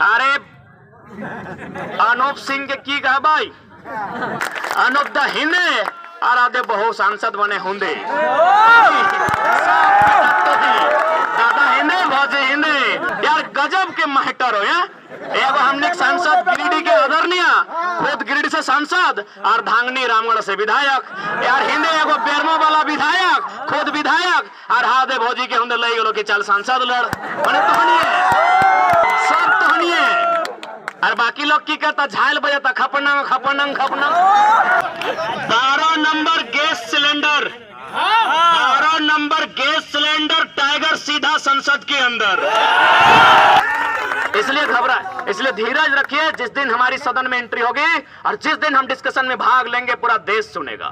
अरे अनूप सिंह के की कहा भाई, अनूप द हिंदे और आधे बहु सांसद बने होंगे। दादा हिंदे भौजी हिंदे यार, गजब के महटर हो यार। एगो हमने सांसद गिरिडीह के आदरणीय, खुद गिरिडीह से सांसद और धांगनी रामगढ़ से विधायक यार। हिंदे एगो बेरमो वाला विधायक, खुद विधायक और हादे भौजी के होंगे लई गलो कि चल सांसद लड़ मने सब तहनिए। और बाकी लोग की करता झायल बजाता खपनंग खपनंग खपनंग। 12 number gas cylinder, 12 number gas cylinder tiger सीधा संसद के अंदर। इसलिए घबरा, इसलिए धीरज रखिए। जिस दिन हमारी सदन में एंट्री होगी और जिस दिन हम डिस्कशन में भाग लेंगे पूरा देश सुनेगा।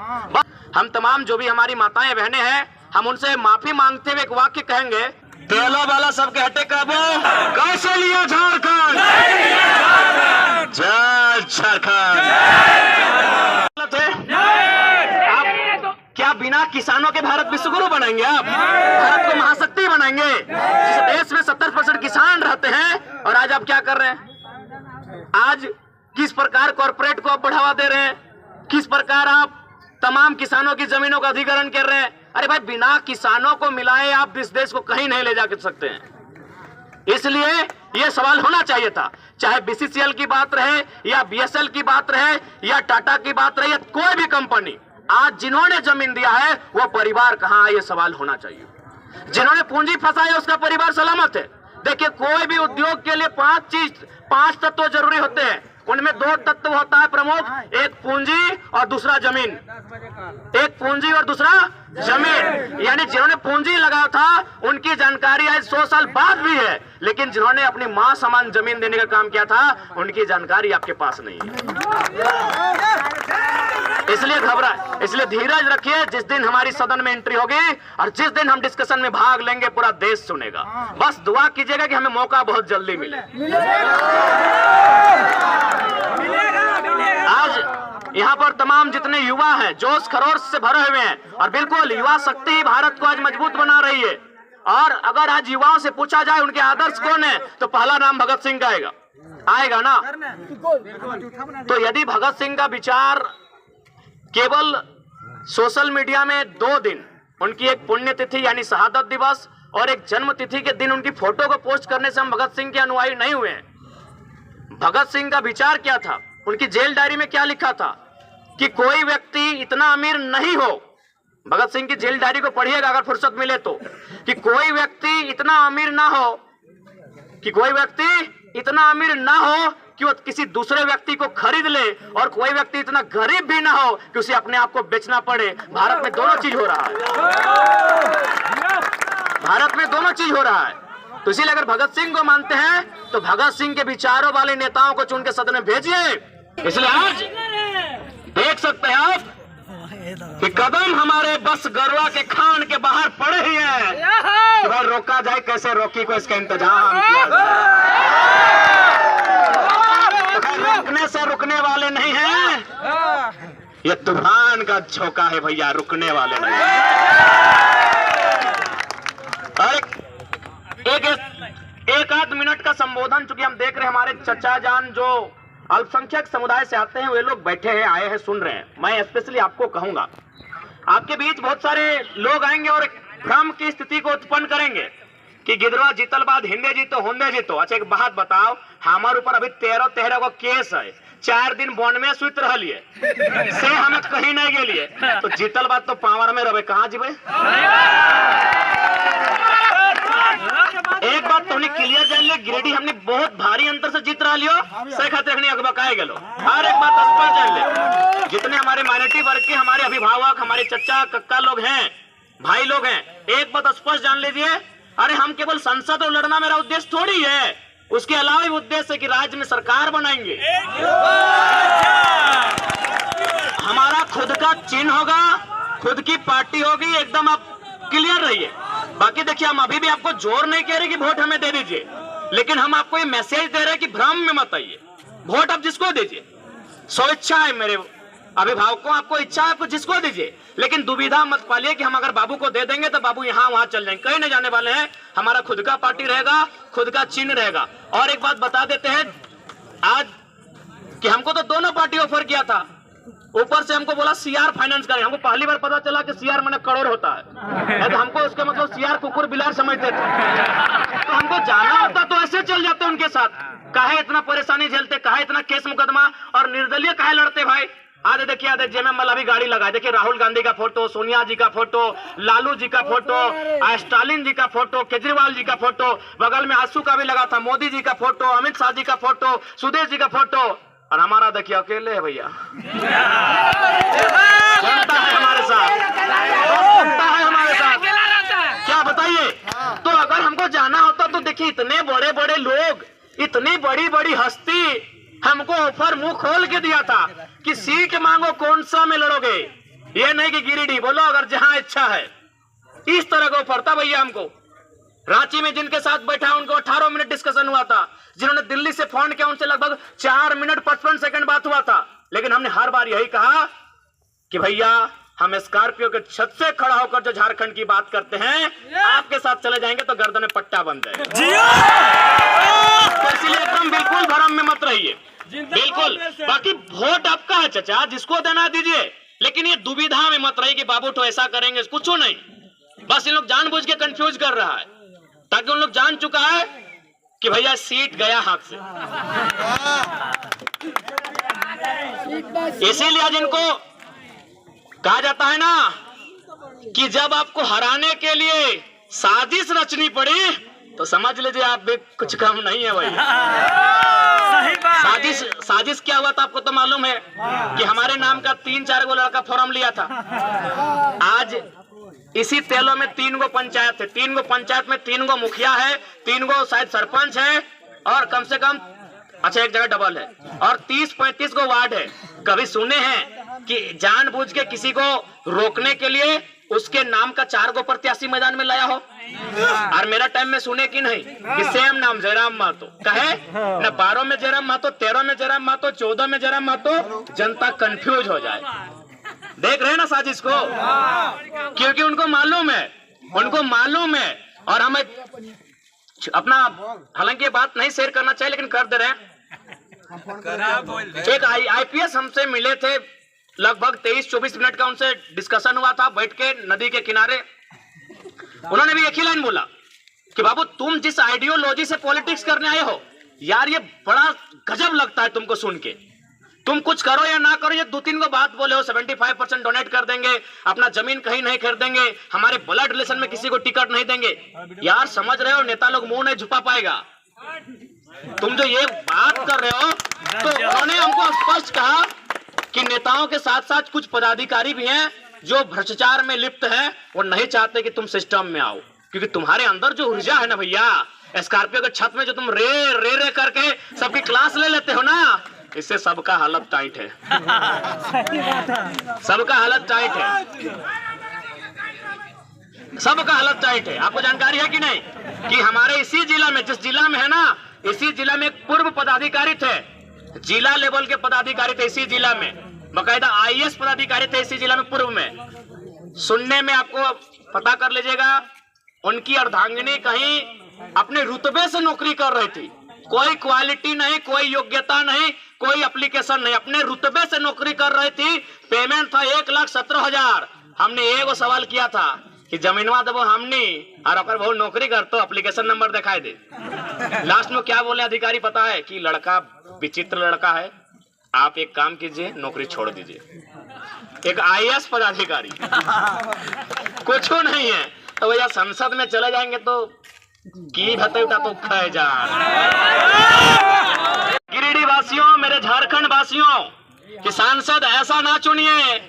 हम तमाम जो भी हमारी माताएं बहनें हैं, हम उनसे माफी मांगते हुए एक वाक्य कहेंगे, तेलो वाला सबके हटे काबू, कैसे लिया झारखंड, जय झारखंड। आप क्या बिना किसानों के भारत विश्वगुरु बनाएंगे? आप भारत को महाशक्ति बनाएंगे? जिस देश में 70% किसान रहते हैं और आज आप क्या कर रहे हैं? आज किस प्रकार कॉर्पोरेट को आप बढ़ावा दे रहे हैं, किस प्रकार आप तमाम किसानों की जमीनों का अधिग्रहण कर रहे हैं। अरे भाई, बिना किसानों को मिलाए आप इस देश को कहीं नहीं ले जा सकते हैं। इसलिए यह सवाल होना चाहिए था, चाहे बीसीसीएल की बात रहे या बीएसएल की बात रहे या टाटा की बात रहे या कोई भी कंपनी, आज जिन्होंने जमीन दिया है वो परिवार कहां है, ये सवाल होना चाहिए। जिन्होंने पूंजी फंसाया उसका परिवार सलामत है। देखिए, कोई भी उद्योग के लिए 5 तत्व जरूरी होते हैं। उनमें 2 तत्व होता है प्रमुख, एक पूंजी और दूसरा जमीन। एक पूंजी और दूसरा जमीन। यानी जिन्होंने पूंजी लगाया था उनकी जानकारी आज 100 साल बाद भी है, लेकिन जिन्होंने अपनी मां समान जमीन देने का काम किया था उनकी जानकारी आपके पास नहीं है। इसलिए घबरा, इसलिए धीरज रखिए। जिस दिन हमारी सदन में एंट्री होगी और जिस दिन हम डिस्कशन में भाग लेंगे पूरा देश सुनेगा। बस दुआ कीजिएगा कि हमें मौका बहुत जल्दी मिले। आज यहाँ पर तमाम जितने युवा हैं जोश खरोश से भरे हुए हैं और बिल्कुल युवा शक्ति ही भारत को आज मजबूत बना रही है। और अगर आज युवाओं से पूछा जाए उनके आदर्श कौन है तो पहला नाम भगत सिंह का आएगा ना। तो यदि भगत सिंह का विचार केवल सोशल मीडिया में 2 दिन, उनकी एक पुण्यतिथि यानी शहादत दिवस और एक जन्म तिथि के दिन उनकी फोटो को पोस्ट करने से हम भगत सिंह के अनुयायी नहीं हुए हैं। भगत सिंह का विचार क्या था, उनकी जेल डायरी में क्या लिखा था कि कोई व्यक्ति इतना अमीर नहीं हो। भगत सिंह की जेल डायरी को पढ़िएगा अगर फुर्सत मिले तो, कि कोई व्यक्ति इतना अमीर ना हो, कि कोई व्यक्ति इतना अमीर ना हो कि वो किसी दूसरे व्यक्ति को खरीद ले और कोई व्यक्ति इतना गरीब भी ना हो कि उसे अपने आप को बेचना पड़े। भारत में दोनों चीज हो रहा है, भारत में दोनों चीज हो रहा है। तो इसीलिए अगर भगत सिंह को मानते हैं तो भगत सिंह के विचारों वाले नेताओं को चुन के सदन में भेजिए। इसलिए आज देख सकते हैं आप कि कदम हमारे बस गरवा के खान के बाहर पड़े ही हैं कि भाई रोका जाए, कैसे रोकी को इसका इंतजाम किया जाए। रोकने से रुकने वाले नहीं हैं, ये तूफान का झोंका है भैया, रुकने वाले नहीं हैं। और एक आध मिनट का संबोधन, चूंकि हम देख रहे हैं हमारे चचा जान जो अल्पसंख्यक समुदाय से आते हैं वे लोग बैठे हैं, आए हैं, सुन रहे हैं। मैं स्पेशली आपको कहूंगा, आपके बीच बहुत सारे लोग आएंगे और एक भ्रम की स्थिति को उत्पन्न करेंगे कि गिदरवा जीतल बाद हिंदे जीतो होंदे जीतो। अच्छा एक बात बताओ, हमारे ऊपर अभी 13 को केस है, 4 दिन बॉन्ड में सुत रहिए से हमें कहीं नहीं गेलिए, तो जीतल बाद तो पावर में रहे, कहाँ जीवे। एक बात तो हमने क्लियर जान लिया, गिरिडीह हमने बहुत भारी अंतर से जीत रहा लियो, से खाते हमने अगबकाए गेलो। हर एक बात स्पष्ट जान ले, जितने हमारे माइनॉरिटी वर्ग के हमारे अभिभावक, हमारे चचा कक्का लोग हैं, भाई लोग हैं, एक बात स्पष्ट जान लीजिए, अरे हम केवल संसद और लड़ना मेरा उद्देश्य थोड़ी है, उसके अलावा भी उद्देश्य है कि राज्य में सरकार बनाएंगे, हमारा खुद का चिन्ह होगा, खुद की पार्टी होगी, एकदम आप क्लियर रहिए। बाकी देखिए, हम अभी भी आपको जोर नहीं कह रहे कि वोट हमें दे दीजिए, लेकिन हम आपको ये मैसेज दे रहे हैं कि भ्रम में मत आइए। वोट आप जिसको दीजिए, स्वेच्छा है, मेरे अभिभावकों आपको इच्छा है आपको जिसको दीजिए, लेकिन दुविधा मत पालिए कि हम अगर बाबू को दे देंगे तो बाबू यहाँ वहां चल जाएंगे, कहीं नहीं जाने वाले हैं। हमारा खुद का पार्टी रहेगा, खुद का चिन्ह रहेगा। और एक बात बता देते हैं आज कि हमको तो दोनों पार्टी ऑफर किया था, ऊपर से हमको बोला सीआर फाइनेंस करें। हमको पहली बार पता चला कि सीआर माने करोड़ होता है, तो हमको उसके मतलब सीआर कुकुर बिलार समझते थे। तो हमको जाना होता तो ऐसे चल जाते उनके साथ, काहे इतना परेशानी झेलते, काहे इतना केस मुकदमा और निर्दलीय काहे लड़ते भाई। आज देखिए आज जेएमएम अभी गाड़ी लगा, देखिए राहुल गांधी का फोटो, सोनिया जी का फोटो, लालू जी का फोटो, स्टालिन जी का फोटो, केजरीवाल जी का फोटो, बगल में आंसू का भी लगा था, मोदी जी का फोटो, अमित शाह जी का फोटो, सुदेश जी का फोटो, और हमारा देखिए अकेले है भैया। जनता है हमारे साथ, जनता है हमारे साथ, क्या बताइए। तो अगर हमको जाना होता तो देखिए इतने बड़े बड़े लोग, इतनी बड़ी बड़ी हस्ती हमको ऑफर मुंह खोल के दिया था कि सीट मांगो, कौन सा में लड़ोगे, ये नहीं कि गिरिडीह बोलो अगर जहां इच्छा है। इस तरह का ऑफर था भैया हमको। रांची में जिनके साथ बैठा उनको 18 मिनट डिस्कशन हुआ था, जिन्होंने दिल्ली से फोन किया उनसे लगभग 4 मिनट 55 सेकंड बात हुआ था। लेकिन हमने हर बार यही कहा कि भैया हम स्कॉर्पियो के छत से खड़ा होकर जो झारखंड की बात करते हैं, आपके साथ चले जाएंगे तो गर्दन में पट्टा बन जाएगा। तो इसलिए एकदम बिल्कुल भरम में मत रहिए, बिल्कुल। बाकी वोट आपका है चाचा, जिसको देना दीजिए, लेकिन ये दुविधा में मत रहिए कि बाबू तो ऐसा करेंगे, कुछ नहीं। बस इन लोग जानबूझ के कंफ्यूज कर रहा है, ताकि उन लोग जान चुका है कि भैया सीट गया हाथ से। इसीलिए आज इनको कहा जाता है ना कि जब आपको हराने के लिए साजिश रचनी पड़ी तो समझ लीजिए आप भी कुछ कम नहीं है भाई। साजिश क्या हुआ था आपको तो मालूम है कि हमारे नाम का 3-4 गो लड़का फॉर्म लिया था। आज इसी तेलों में 3 गो पंचायत है, 3 गो पंचायत में 3 गो मुखिया है, 3 गो शायद सरपंच है, और कम से कम अच्छा एक जगह डबल है, और 30-35 गो वार्ड है। कभी सुने हैं कि जानबूझ के किसी को रोकने के लिए उसके नाम का 4 गो प्रत्याशी मैदान में लाया हो? और मेरा टाइम में सुने कि नहीं कि सेम नाम जयराम महतो कहे न, 12 में जयराम महतो, 13 में जयराम महतो, 14 में जयराम महतो, जनता कंफ्यूज हो जाए। देख रहे हैं ना साजिश को, क्योंकि उनको मालूम है, उनको मालूम है। और हमें अपना, हालांकि ये बात नहीं शेयर करना चाहिए लेकिन कर दे रहे हैं। एक आईपीएस हमसे मिले थे, लगभग 23-24 मिनट का उनसे डिस्कशन हुआ था बैठ के नदी के किनारे। उन्होंने भी एक ही लाइन बोला कि बाबू तुम जिस आइडियोलॉजी से पॉलिटिक्स करने आए हो यार, ये बड़ा गजब लगता है तुमको सुन के। तुम कुछ करो या ना करो, ये 2-3 को बात बोले हो, 75% डोनेट कर देंगे, अपना जमीन कहीं नहीं खरीदेंगे, हमारे ब्लड रिलेशन में किसी को टिकट नहीं देंगे। यार समझ रहे हो, नेता लोग मुंह नहीं छुपा पाएगा। तुम जो ये बात कर रहे हो, तो उन्होंने हमको स्पष्ट कहा कि नेताओं के साथ साथ कुछ पदाधिकारी भी हैं जो भ्रष्टाचार में लिप्त हैं, वो नहीं चाहते कि तुम सिस्टम में आओ, क्योंकि तुम्हारे अंदर जो ऊर्जा है ना भैया, स्कॉर्पियो के छत में जो तुम रे रे रे करके सबकी क्लास ले लेते हो ना, इससे सबका हालत टाइट है। सबका हालत टाइट है, सबका हालत टाइट है। आपको जानकारी है कि नहीं कि हमारे इसी जिला में, जिस जिला में है ना, इसी जिला में एक पूर्व पदाधिकारी थे, जिला लेवल के पदाधिकारी थे इसी जिला में, बकायदा आईएएस पदाधिकारी थे इसी जिला में पूर्व में। सुनने में आपको पता कर लीजिएगा, उनकी अर्धांगिनी कहीं अपने रुतबे से नौकरी कर रही थी, कोई क्वालिटी नहीं, कोई योग्यता नहीं, कोई एप्लीकेशन नहीं, अपने रुतबे से नौकरी कर रही थी। पेमेंट था 1,17,000। हमने एक सवाल किया था कि जमीनवा देवो हमनी, और अगर वो नौकरी कर तो एप्लीकेशन नंबर दिखाई दे। लास्ट में क्या बोले अधिकारी पता है कि लड़का विचित्र लड़का है, आप एक काम कीजिए, नौकरी छोड़ दीजिए। एक आईएएस पदाधिकारी कुछ नहीं है, तो भैया संसद में चले जाएंगे तो की भत्ता तो खाए जान। गिरिडीह वासियों, मेरे झारखंड वासियों, कि सांसद ऐसा ना चुनिए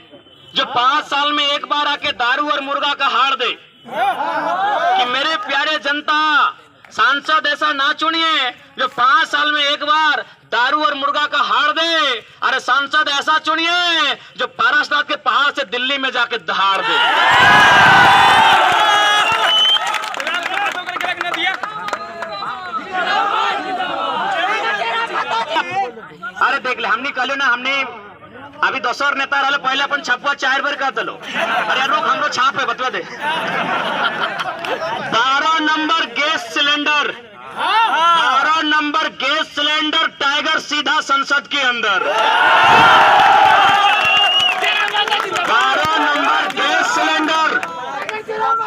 जो 5 साल में एक बार आके दारू और मुर्गा का हार दे। कि मेरे प्यारे जनता, सांसद ऐसा ना चुनिए जो 5 साल में एक बार दारू और मुर्गा का हार दे। अरे सांसद ऐसा चुनिए जो पारासात के पहाड़ से दिल्ली में जाके दहाड़ दे। अरे देख ले, हमने कल ना, हमने अभी दोसर नेता रहे पहले अपन छापुआ 4 बार कहते लो। अरे रुक हमरो छाप है बतवा दे। 12 number gas cylinder, 12 number gas cylinder tiger सीधा संसद के अंदर। 12 number gas cylinder,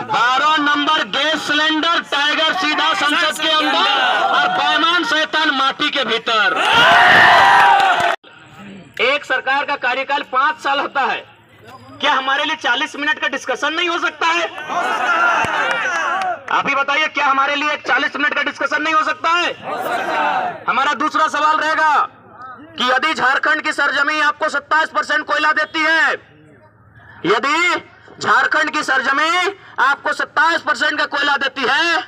12 number gas cylinder tiger सीधा संसद के अंदर और बेईमान शैतान माटी के भीतर। एक सरकार का कार्यकाल 5 साल होता है, क्या हमारे लिए 40 मिनट का डिस्कशन नहीं हो सकता है? आप ही बताइए, क्या हमारे लिए 40 मिनट का डिस्कशन नहीं हो सकता है? हमारा दूसरा सवाल रहेगा कि यदि झारखंड की सरजमी आपको 27% कोयला देती है, यदि झारखंड की सरजमी आपको 27% का कोयला देती है,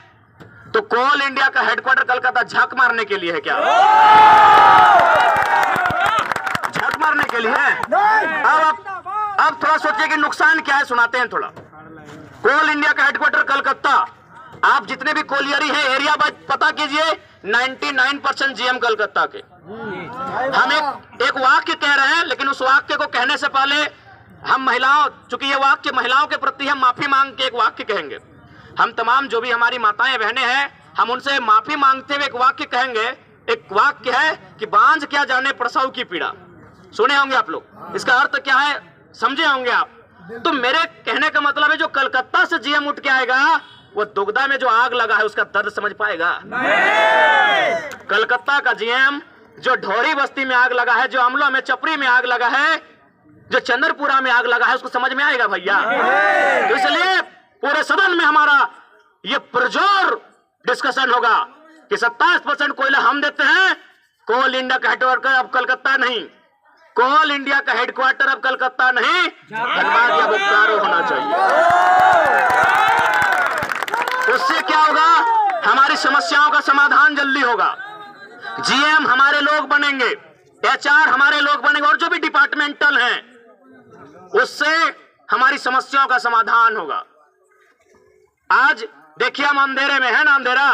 तो कोल इंडिया का हेडक्वार्टर कलकत्ता झक मारने के लिए है क्या? झक मारने के लिए है? अब थोड़ा सोचिए कि नुकसान क्या है, सुनाते हैं थोड़ा। कोल इंडिया का हेडक्वार्टर कलकत्ता, आप जितने भी कोलियरी हैं एरिया वाइज पता कीजिए, 99% जीएम कलकत्ता के। हम एक वाक्य कह रहे हैं, लेकिन उस वाक्य को कहने से पहले हम महिलाओं, चूंकि ये वाक्य महिलाओं के प्रति हम माफी मांग के एक वाक्य कहेंगे। हम तमाम जो भी हमारी माताएं बहनें हैं, हम उनसे माफी मांगते हुए एक वाक्य कहेंगे। एक वाक्य है कि बांझ क्या जाने प्रसव की पीड़ा। सुने होंगे आप लोग, इसका अर्थ क्या है समझे होंगे आप। तो मेरे कहने का मतलब है, जो कलकत्ता से जीएम उठ के आएगा, वो दुगदा में जो आग लगा है उसका दर्द समझ पाएगा? कलकत्ता का जीएम जो ढोरी बस्ती में आग लगा है, जो अमला में चपरी में आग लगा है, जो चंद्रपुरा में आग लगा है, उसको समझ में आएगा भैया? तो इसलिए पूरे सदन में हमारा ये पुरजोर डिस्कशन होगा कि 27% कोयला हम देते हैं, कोल इंडिया का हेडक्वार्टर अब कलकत्ता नहीं, कोल इंडिया का हेडक्वार्टर अब कलकत्ता नहीं, धनबाद या बोकारो होना चाहिए। उससे क्या होगा? हमारी समस्याओं का समाधान जल्दी होगा। जीएम हमारे लोग बनेंगे, एचआर हमारे लोग बनेंगे, और जो भी डिपार्टमेंटल हैं, उससे हमारी समस्याओं का समाधान होगा। आज देखिए हम अंधेरे में है ना, अंधेरा।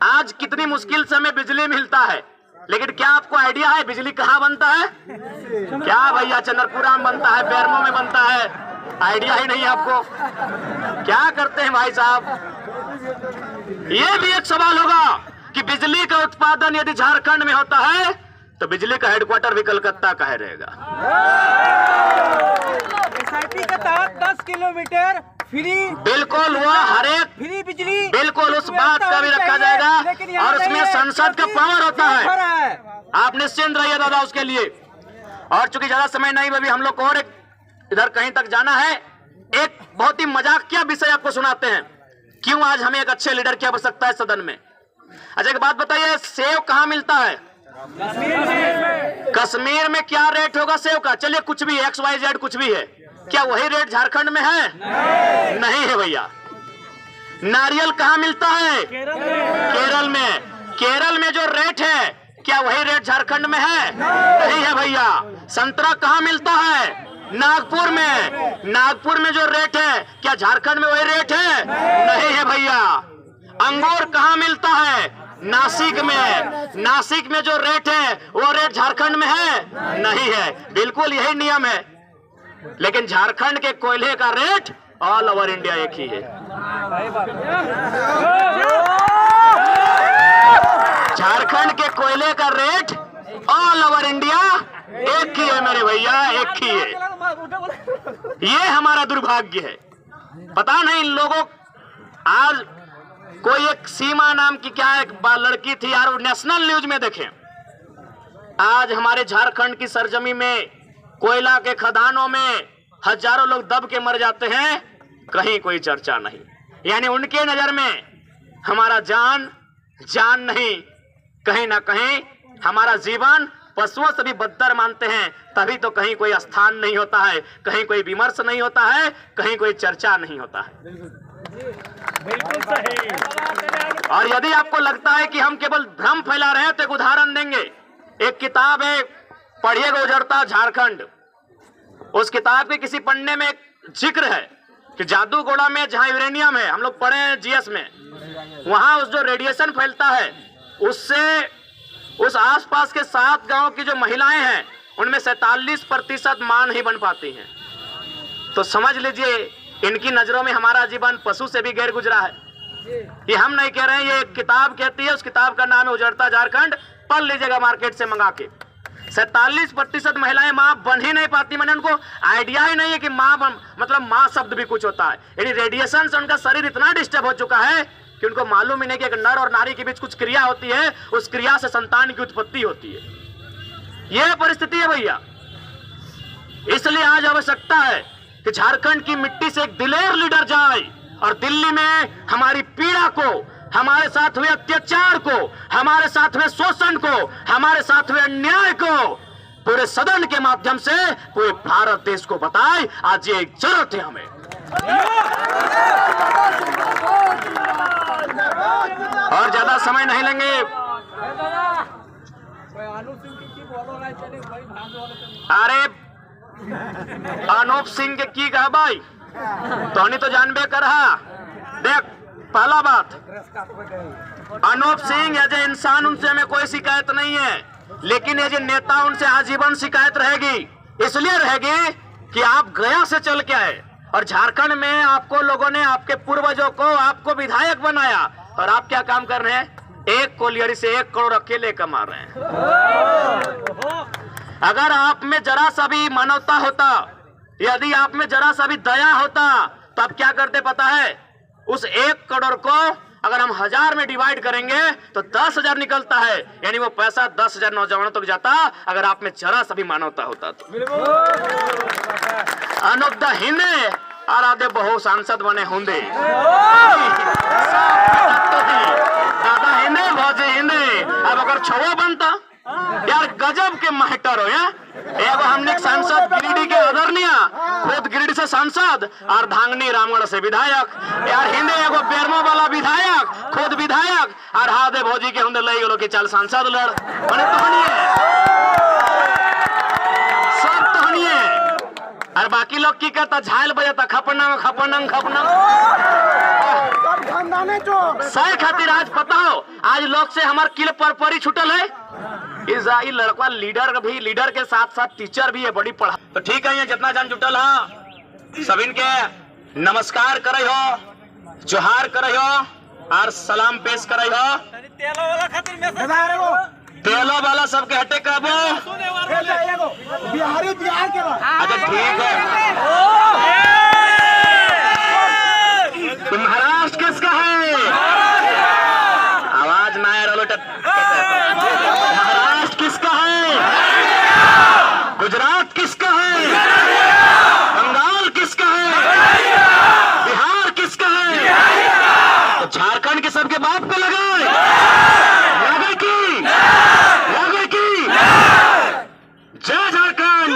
आज कितनी मुश्किल से हमें बिजली मिलता है, लेकिन क्या आपको आइडिया है बिजली कहाँ बनता है? क्या भैया? चंद्रपुरा में बनता है, बेरमो में बनता है, आइडिया ही नहीं आपको। क्या करते हैं भाई साहब? ये भी एक सवाल होगा कि बिजली का उत्पादन यदि झारखंड में होता है, तो बिजली का हेडक्वार्टर भी कलकत्ता का है रहेगा। एसआईपी के तहत 10 किलोमीटर फ्री, बिल्कुल वो हर एक फ्री बिजली, बिल्कुल उस बात का भी रखा जाएगा, और उसमें संसद का पावर होता है। आप निश्चिंत रहिए दादा उसके लिए। और चूंकि ज्यादा समय नहीं, अभी हम लोग को और एक इधर कहीं तक जाना है। एक बहुत ही मजाकिया विषय आपको सुनाते हैं, क्यों आज हमें एक अच्छे लीडर की आवश्यकता है सदन में। अच्छा एक बात बताइए, सेव कहाँ मिलता है? कश्मीर में क्या रेट होगा सेव का? चलिए कुछ भी XYZ कुछ भी है, क्या वही रेट झारखंड में है? नहीं है भैया। नारियल कहाँ मिलता है? केरल में। केरल में जो रेट है, क्या वही रेट झारखंड में है? नहीं है भैया। संतरा कहाँ मिलता है? नागपुर में। नागपुर में जो रेट है, क्या झारखंड में वही रेट है? नहीं है भैया। अंगूर कहाँ मिलता है? नासिक में। नासिक में जो रेट है, वो रेट झारखंड में है? नहीं है। बिल्कुल यही नियम है, लेकिन झारखंड के कोयले का रेट ऑल ओवर इंडिया एक ही है। झारखंड के कोयले का रेट ऑल ओवर इंडिया एक ही है मेरे भैया, एक ही है। ये हमारा दुर्भाग्य है। पता नहीं इन लोगों, आज कोई एक सीमा नाम की क्या एक लड़की थी यार, नेशनल न्यूज में देखें, आज हमारे झारखंड की सरजमी में कोयला के खदानों में हजारों लोग दब के मर जाते हैं, कहीं कोई चर्चा नहीं। यानी उनके नजर में हमारा जान नहीं, कहीं ना कहीं हमारा जीवन पशुओं से भी बदतर मानते हैं, तभी तो कहीं कोई स्थान नहीं होता है, कहीं कोई विमर्श नहीं होता है, कहीं कोई चर्चा नहीं होता है। बिल्कुल सही। और यदि आपको लगता है कि हम केवल भ्रम फैला रहे हैं, तो एक उदाहरण देंगे। एक किताब है, पढ़िएगा, उजड़ता झारखंड। उस किताब के किसी पन्ने में जिक्र है कि जादूगोड़ा में जहां यूरेनियम है, हम लोग पढ़े हैं जीएस में, वहां उस जो रेडिएशन फैलता है, उससे उस आसपास के 7 गांव की जो महिलाएं हैं उनमें 47% मां नहीं बन पाती हैं। तो समझ लीजिए इनकी नजरों में हमारा जीवन पशु से भी गैर गुजरा है। ये हम नहीं कह रहे हैं, ये एक किताब कहती है, उस किताब का नाम है उजड़ता झारखंड, पढ़ लीजिएगा मार्केट से मंगा के। 47% महिलाएं मां बन ही नहीं पाती, मैंने उनको आइडिया ही नहीं है कि मां मतलब मां शब्द भी कुछ होता है। यानी रेडिएशन से उनका शरीर इतना डिस्टर्ब हो चुका है कि उनको मालूम ही नहीं कि एक नर और नारी के बीच कुछ क्रिया होती है, उस क्रिया से संतान की उत्पत्ति होती है। यह परिस्थिति है भैया। इसलिए आज आवश्यकता है कि झारखंड की मिट्टी से एक दिलेर लीडर जाए और दिल्ली में हमारी पीड़ा को, हमारे साथ हुए अत्याचार को, हमारे साथ हुए शोषण को, हमारे साथ हुए अन्याय को पूरे सदन के माध्यम से पूरे भारत देश को बताए। आज ये एक जरूरत है हमें। और ज्यादा समय नहीं लेंगे। अरे अनूप सिंह के की कहा भाई, तोनी तो जानबे कर। देख, पहला बात, अनूप सिंह एज ए इंसान उनसे हमें कोई शिकायत नहीं है, लेकिन एज ए नेता उनसे आजीवन शिकायत रहेगी। इसलिए रहेगी कि आप गया से चल के आए और झारखंड में आपको लोगों ने, आपके पूर्वजों को, आपको विधायक बनाया और आप क्या काम कर रहे हैं? एक कोलियरी से 1 करोड़ अकेले कमा रहे हैं। अगर आप में जरा सा भी मानवता होता, यदि आप में जरा सा भी दया होता, तो आप क्या करते पता है? उस 1 करोड़ को अगर हम 1000 में डिवाइड करेंगे तो 10,000 निकलता है। यानी वो पैसा 10,000 नौजवानों तक जाता अगर आप में जरा सा भी मानवता होता तो। अनूप द हिंदे और आधे बहु सांसद बने होंगे। दादा हिंदे, भौजी हिंदे। अब अगर छो बनता यार, गजब के मास्टर हो यार। एगो हमने सांसद गिरिडीह के आदरणीय, खुद गिरिडीह से सांसद और धांगनी रामगढ़ से विधायक। यार हिंदे एगो बेरमो वाला विधायक, खुद विधायक और हादे भौजी के हुंदे लई गेलो कि चल सांसद लड़। मने तोहनी है, सब तोहनी है। और बाकी लोग की करता, झायल बजाता, खपनंग खपनंग खपनंग। सही खातिर आज पता हो, आज लोग से हमार किल पर छुटल है। इस लड़का लीडर के साथ साथ टीचर भी है, बड़ी पढ़ा। तो ठीक है, ये जितना जान जुटल है सब इनके नमस्कार करे हो, जोहार करे हो और सलाम पेश करे हो। तेलो वाला सबके हटे कबो बिहारी बिहार के। अच्छा ठीक है। तो महाराष्ट्र किसका है? आवाज ना आ रहा। महाराष्ट्र किसका है? गुजरात किसका है? बंगाल किसका है? बिहार किसका है? तो झारखंड के सबके बाप पे लगाए। लगे की जय झारखंड।